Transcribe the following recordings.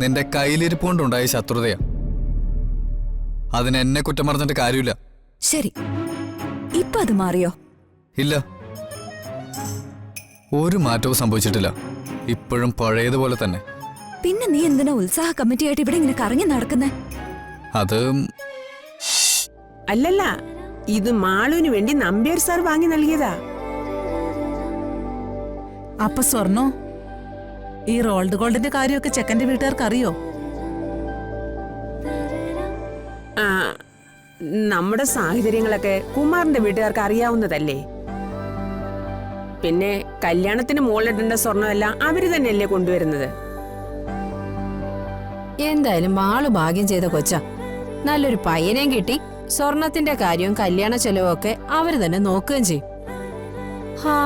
നിന്റെ കയ്യിലിരിപ്പുകൊണ്ടുണ്ടായ ശത്രുതയാ. അതിനെന്നെ കുറ്റം പറഞ്ഞിട്ട് കാര്യമില്ല. ശരി, ഇപ്പൊ അത് മാറിയോ? ഇല്ല, ഒരു മാറ്റവും സംഭവിച്ചിട്ടില്ല. ഇപ്പോഴും പഴയതുപോലെ തന്നെ. പിന്നെ നീ എന്തിനാ ഉത്സാഹ കമ്മിറ്റിയായിട്ട് ഇവിടെ ഇങ്ങനെ കറങ്ങി നടക്കുന്നേ? അത് അല്ലല്ല, ഇത് മാളുവിന് വേണ്ടി നമ്പ്യാർ സാർ വാങ്ങി നൽകിയതാ. അപ്പൊ സ്വർണ്ണോ? ഈ റോൾഡ് ഗോൾഡിന്റെ കാര്യമൊക്കെ ചെക്കന്റെ വീട്ടുകാർക്ക് അറിയോ? ആ, നമ്മുടെ സാഹചര്യങ്ങളൊക്കെ കുമാറിന്റെ വീട്ടുകാർക്ക് അറിയാവുന്നതല്ലേ. പിന്നെ കല്യാണത്തിന് മോളിടേണ്ട സ്വർണ്ണമെല്ലാം അവര് തന്നെയല്ലേ കൊണ്ടുവരുന്നത്. എന്തായാലും മാള് ഭാഗ്യം ചെയ്ത കൊച്ച. നല്ലൊരു പയ്യനെയും കിട്ടി. സ്വർണത്തിന്റെ കാര്യവും കല്യാണ ചെലവും ഒക്കെ അവര് തന്നെ നോക്കുകയും ചെയ്യും. ഹാ,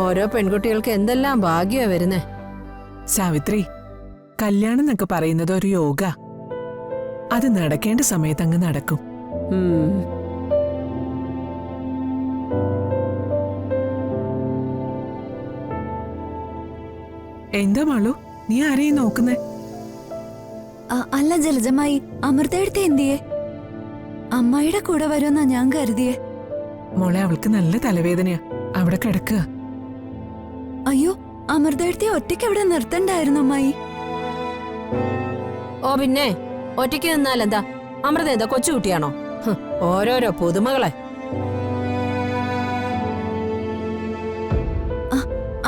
ഓരോ പെൺകുട്ടികൾക്ക് എന്തെല്ലാം ഭാഗ്യമാ വരുന്നേ. സാവിത്രി, കല്യാണം എന്നൊക്കെ പറയുന്നത് ഒരു യോഗ. അത് നടക്കേണ്ട സമയത്ത് അങ്ങ് നടക്കും. എന്താ മാളു, നീ ആരെയും നോക്കുന്നേ? അല്ല ജലജമായി, അമൃതയെടുത്ത് എന്തിയേ? അമ്മായിയുടെ കൂടെ വരുമെന്നാ ഞാൻ കരുതിയേ. മോളെ, അവൾക്ക് നല്ല തലവേദനയാ, അവിടെ കിടക്കുക. അയ്യോ, അമൃതയെടുത്തെ ഒറ്റയ്ക്ക് അവിടെ നിർത്തണ്ടായിരുന്നു അമ്മായി. ഓ പിന്നെ ഒറ്റയ്ക്ക് നിന്നാലെന്താ? അമൃത എന്താ കൊച്ചുകുട്ടിയാണോ? ഓരോരോ പുതുമകളെ.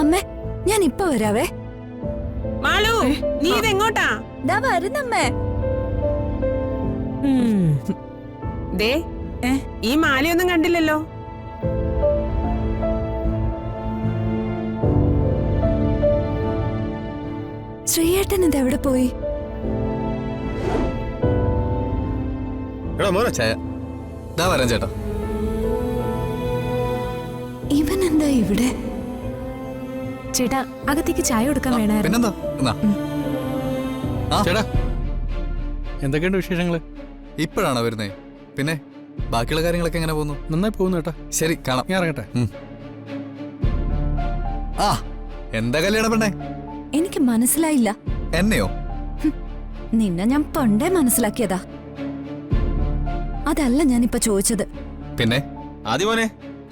അമ്മേ, ഞാൻ ഇപ്പൊ വരാവേ. മാളു, നീ ഇതെങ്ങോട്ടാ? ദാ വരുന്നമ്മേ. ദേ, ഈ മാലയൊന്നും കണ്ടില്ലല്ലോ. ശ്രീയേട്ടൻ ഇത് എവിടെ പോയി? വരാം ചേട്ടാ. ഇവൻ എന്താ ഇവിടെ? ചേട്ടാ, അകത്തേക്ക് ചായ കൊടുക്കാൻ വേണമായിരുന്നു. പിന്നെന്താ? ചേട്ടാ, എന്തൊക്കെയുണ്ട് വിശേഷങ്ങള്? ഇപ്പോഴാണോ വരുന്നേ? പിന്നെ ബാക്കിയുള്ള കാര്യങ്ങളൊക്കെ എങ്ങനെ പോകുന്നു? നന്നായി പോകുന്നു ചേട്ടാ. ശരി, കാണാം. ഞാൻ ഇറങ്ങട്ടെ. ആ, എന്താ കല്യാണ പെണ്ണേ? എനിക്ക് മനസ്സിലായില്ല. എന്നെയോ? നിന്നെ ഞാൻ പണ്ടേ മനസ്സിലാക്കിയതാ. അതല്ല ഞാനിപ്പോ ചോദിച്ചത്. പിന്നെ ആദ്യമോനെ.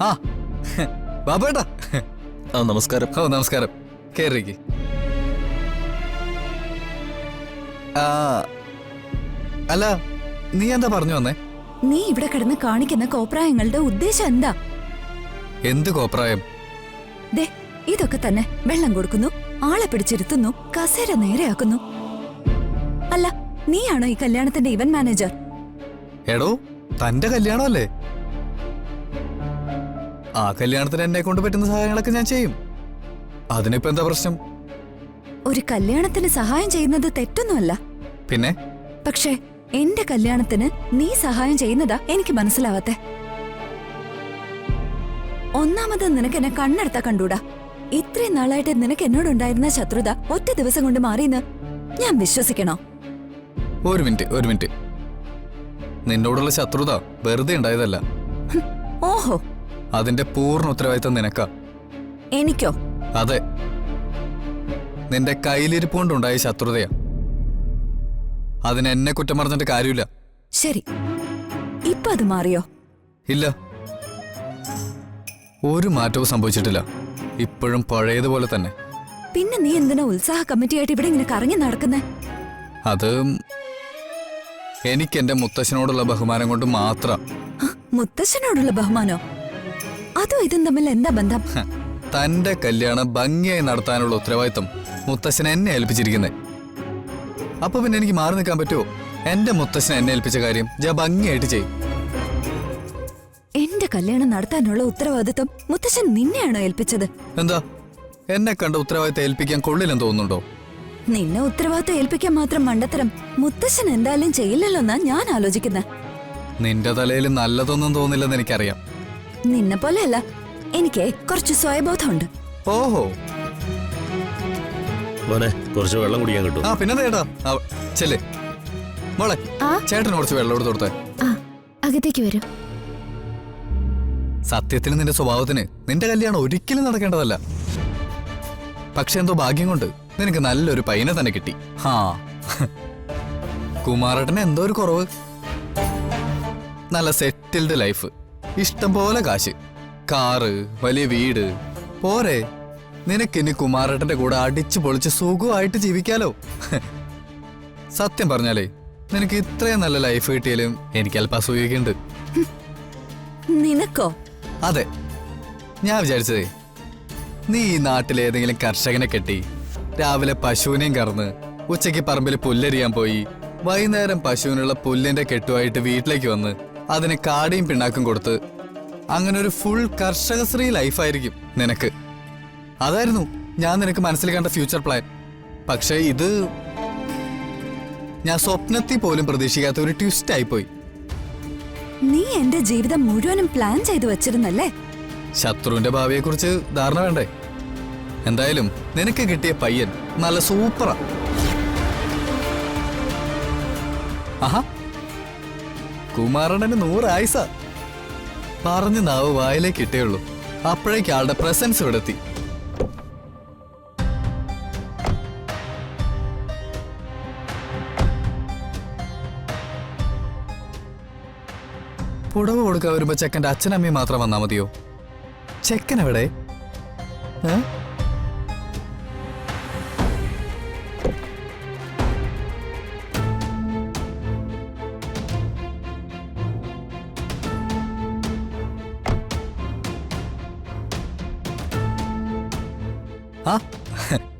ആ, ബാബേട്ടാ. നമസ്കാരം. ഓ, നമസ്കാരം. കേറിക്ക്. അല്ല, നീ എന്താ പറഞ്ഞു വന്നേ? നീ ഇവിടെ കിടന്ന് കാണിക്കുന്ന കോപ്രായങ്ങളുടെ ഉദ്ദേശം എന്താ? എന്ത് കോപ്രായം? ദേ, ഇതൊക്കെ തന്നെ. വെള്ളം കൊടുക്കുന്നു, ആളെ പിടിച്ചിരുത്തുന്നു, കസേര നേരെയാക്കുന്നു. അല്ല, നീയാണോ ഈ കല്യാണത്തിന്റെ ഇവന്റ് മാനേജർ? എടോ, തന്റെ കല്യാണമല്ലേ? ആ കല്യാണത്തിന് എന്നെ കൊണ്ട് പറ്റുന്ന സഹായങ്ങളൊക്കെ ഞാൻ ചെയ്യും. അതിനിപ്പോ എന്താ പ്രശ്നം? ഒരു കല്യാണത്തിന് സഹായം ചെയ്യുന്നത് തെറ്റൊന്നുമല്ല. പിന്നെ? പക്ഷേ എന്റെ കല്യാണത്തിന് നീ സഹായം ചെയ്യുന്നതാ എനിക്ക് മനസ്സിലാവാത്തെ. ഒന്നാമത് നിനക്ക് എന്നെ കണ്ണെടുത്താ കണ്ടൂടാ. ഇത്രയും നാളായിട്ട് നിനക്ക് എന്നോടുണ്ടായിരുന്ന ശത്രുത ഒറ്റ ദിവസം കൊണ്ട് മാറിയെന്ന് ഞാൻ വിശ്വസിക്കണോ? ഒരു മിനിറ്റ്. നിന്നോടുള്ള ശത്രുത വെറുതെ ഉണ്ടായതല്ല. ഓഹോ, അതിന്റെ പൂർണ്ണ ഉത്തരവാദിത്തം നിനക്കാ. എനിക്കോ? അതെ, നിന്റെ കയ്യിലിരിപ്പുകൊണ്ടുണ്ടായ ശത്രുതയാ. അതിനെന്നെ കുറ്റം പറഞ്ഞിട്ട് കാര്യമില്ല. ശരി, ഇപ്പൊ അത് മാറിയോ? ഇല്ല, ഒരു മാറ്റവും സംഭവിച്ചിട്ടില്ല. ഇപ്പോഴും പഴയതുപോലെ തന്നെ. പിന്നെ നീ എന്തിനാ ഉത്സാഹ കമ്മിറ്റിയായിട്ട് ഇവിടെ ഇങ്ങനെ കറങ്ങി നടക്കുന്നേ? അത് എനിക്ക് എന്റെ മുത്തശ്ശനോടുള്ള ബഹുമാനം കൊണ്ട് മാത്രം. മുത്തശ്ശനോടുള്ള ബഹുമാനോ? അതോ ഇതും തമ്മിൽ എന്താ ബന്ധം? തന്റെ കല്യാണം ഭംഗിയായി നടത്താനുള്ള ഉത്തരവാദിത്തം മുത്തശ്ശനെ എന്നെ ഏൽപ്പിച്ചിരിക്കുന്നേ. അപ്പൊ പിന്നെ എനിക്ക് മാറി നിൽക്കാൻ പറ്റുമോ? എന്റെ മുത്തശ്ശനെ എന്നെ ഏൽപ്പിച്ച കാര്യം ഞാൻ ഭംഗിയായിട്ട് ചെയ്യും. എന്റെ കല്യാണം നടത്താനുള്ള ഉത്തരവാദിത്വം മുത്തശ്ശൻ നിന്നെയാണോ ഏൽപ്പിച്ചത്? എന്താ, എന്നെ കണ്ട ഉത്തരവാദിത്തം ഏൽപ്പിക്കാൻ കൊള്ളില്ലെന്ന് തോന്നുന്നുണ്ടോ? നിന്നെ ഉത്തരവാദിത്വം ഏൽപ്പിക്കാൻ മാത്രം മണ്ടത്തരം മുത്തശ്ശൻ എന്തായാലും ചെയ്യില്ലല്ലോ എന്നാ ഞാൻ ആലോചിക്കുന്നത്. നിന്റെ തലയിൽ നല്ലതൊന്നും തോന്നില്ലെന്ന് എനിക്കറിയാം. നിന്നെ പോലെയല്ല, എനിക്ക് കുറച്ച് സ്വയബോധമുണ്ട്. ഓഹോ, കുറച്ച് വെള്ളം കുടിക്കാൻ കിട്ടും. ആ പിന്നെ ചേട്ടാ, ചെല്ലേ മോളെ, ചേട്ടന് കുറച്ച് വെള്ളം എടുത്ത് കൊടുത്തേ. അകത്തേക്ക് വരും. സത്യത്തിന് നിന്റെ സ്വഭാവത്തിന് നിന്റെ കല്യാണം ഒരിക്കലും നടക്കേണ്ടതല്ല. പക്ഷെ എന്തോ ഭാഗ്യം കൊണ്ട് നിനക്ക് നല്ലൊരു പയ്യനെ തന്നെ കിട്ടി. ഹാ, കുമാരേട്ടന് എന്തോ ഒരു കുറവ്. നല്ല സെറ്റിൽഡ് ലൈഫ്, ഇഷ്ടം പോലെ കാശ്, കാറ്, വലിയ വീട്. പോരെ, നിനക്കിനി കുമാരേട്ടന്റെ കൂടെ അടിച്ചു പൊളിച്ച് സുഖമായിട്ട് ജീവിക്കാലോ. സത്യം പറഞ്ഞാലേ നിനക്ക് ഇത്രയും നല്ല ലൈഫ് കിട്ടിയാലും എനിക്ക് അല്പം അസൂയൊക്കെയുണ്ട്. നിനക്കോ? അതെ, ഞാൻ വിചാരിച്ചതേ നീ ഈ നാട്ടിലെ ഏതെങ്കിലും കർഷകനെ കെട്ടി രാവിലെ പശുവിനെയും കറന്ന് ഉച്ചയ്ക്ക് പറമ്പിൽ പുല്ലരിയാൻ പോയി വൈകുന്നേരം പശുവിനുള്ള പുല്ലിന്റെ കെട്ടുമായിട്ട് വീട്ടിലേക്ക് വന്ന് അതിന് കാടിയും പിണ്ണാക്കും കൊടുത്ത് അങ്ങനെ ഒരു ഫുൾ കർഷകശ്രീ ലൈഫായിരിക്കും നിനക്ക്. അതായിരുന്നു ഞാൻ നിനക്ക് മനസ്സിൽ കണ്ട ഫ്യൂച്ചർ പ്ലാൻ. പക്ഷേ ഇത് ഞാൻ സ്വപ്നത്തിൽ പോലും പ്രതീക്ഷിക്കാത്ത ഒരു ട്വിസ്റ്റ് ആയിപ്പോയി. നീ എന്റെ ജീവിതം മുഴുവനും പ്ലാൻ ചെയ്തു വെച്ചിരുന്നല്ലേ? ശത്രുവിന്റെ ഭാവിയെക്കുറിച്ച് ധാരണ വേണ്ടേ? എന്തായാലും നിനക്ക് കിട്ടിയ പയ്യൻ നല്ല സൂപ്പറാ. ആഹാ, കുമാരണ്ണന് 100 ആയുസ. പറഞ്ഞു നാവ് വായിലേക്ക് ഇട്ടേയുള്ളൂ, അപ്പോഴേക്ക് ആളുടെ പ്രസൻസ് ഇവിടെ എത്തി. പുടവ് കൊടുക്കാൻ വരുമ്പോ ചെക്കൻ്റെ അച്ഛനമ്മയും മാത്രം വന്നാ മതിയോ? ചെക്കൻ എവിടെ? ആ,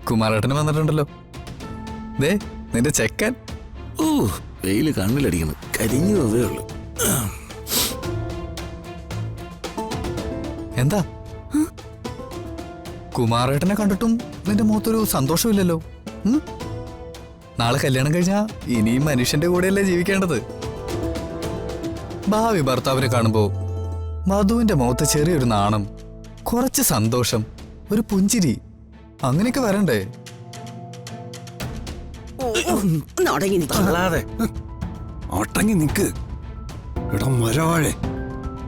കുമാരേട്ടന് വന്നിട്ടുണ്ടല്ലോ. ദേ നിന്റെ ചെക്കൻ. ഓ, വെയില് കണ്ണിലടിക്കണം, കരിഞ്ഞു അതേ ഉള്ളു. എന്താ കുമാരേട്ടനെ കണ്ടിട്ടും നിന്റെ മുഖത്തൊരു സന്തോഷമില്ലല്ലോ? നാളെ കല്യാണം കഴിഞ്ഞാ ഇനിയും മനുഷ്യന്റെ കൂടെയല്ലേ ജീവിക്കേണ്ടത്? ഭാവി ഭർത്താവിനെ കാണുമ്പോ മധുവിന്റെ മുഖത്ത് ചെറിയൊരു നാണം, കുറച്ച് സന്തോഷം, ഒരു പുഞ്ചിരി, അങ്ങനെയൊക്കെ വരണ്ടേ? ഒട്ടങ്ങി നിക്ക്. ഇടം വരവാഴെ,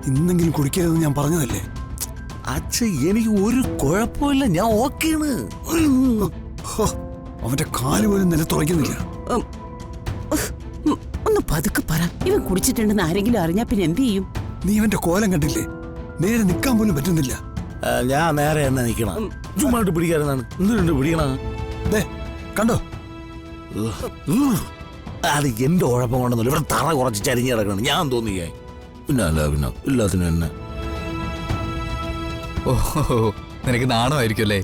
ഇന്നെങ്കിലും കുടിക്കരുതെന്ന് ഞാൻ പറഞ്ഞതല്ലേ? അച്ഛൻ എനിക്ക് ഒരു കുഴപ്പമില്ല, ഞാൻ ഓക്കെയാണ്. അവന്റെ കാല് പോലും നിലത്തുറയ്ക്കുന്നില്ല. ഒന്ന് പതുക്കെ പറ. ഇവൻ കുടിച്ചിട്ടുണ്ടെന്ന് ആരെങ്കിലും അറിഞ്ഞാ പിന്നെ എന്ത് ചെയ്യും? നീ അവന്റെ കോലം കണ്ടില്ലേ? നേരെ നിൽക്കാൻ പോലും പറ്റുന്നില്ല. ഞാൻ നേരെ എന്നാ നിക്കണം, ചുമ്മാട്ട് പിടിക്കാറുന്നാണ്. എന്തുണ്ട് പിടിക്കണ? ദേ കണ്ടോ? അത് എന്റെ കുഴപ്പം കൊണ്ടൊന്നുമില്ല, ഇവിടെ തറ കുറച്ച് ചരിഞ്ഞ് കിടക്കണം, ഞാൻ തോന്നിയേ. പിന്നെ അല്ല, പിന്നെ എല്ലാത്തിനും എന്നെ. ഓഹോ, നിനക്ക് നാണമായിരിക്കും അല്ലേ?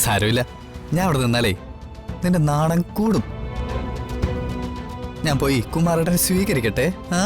സാരമില്ല, ഞാൻ അവിടെ നിന്നാലേ നിന്റെ നാണം കൂടും. ഞാൻ പോയി കുമാരേട്ടനെ സ്വീകരിക്കട്ടെ. ആ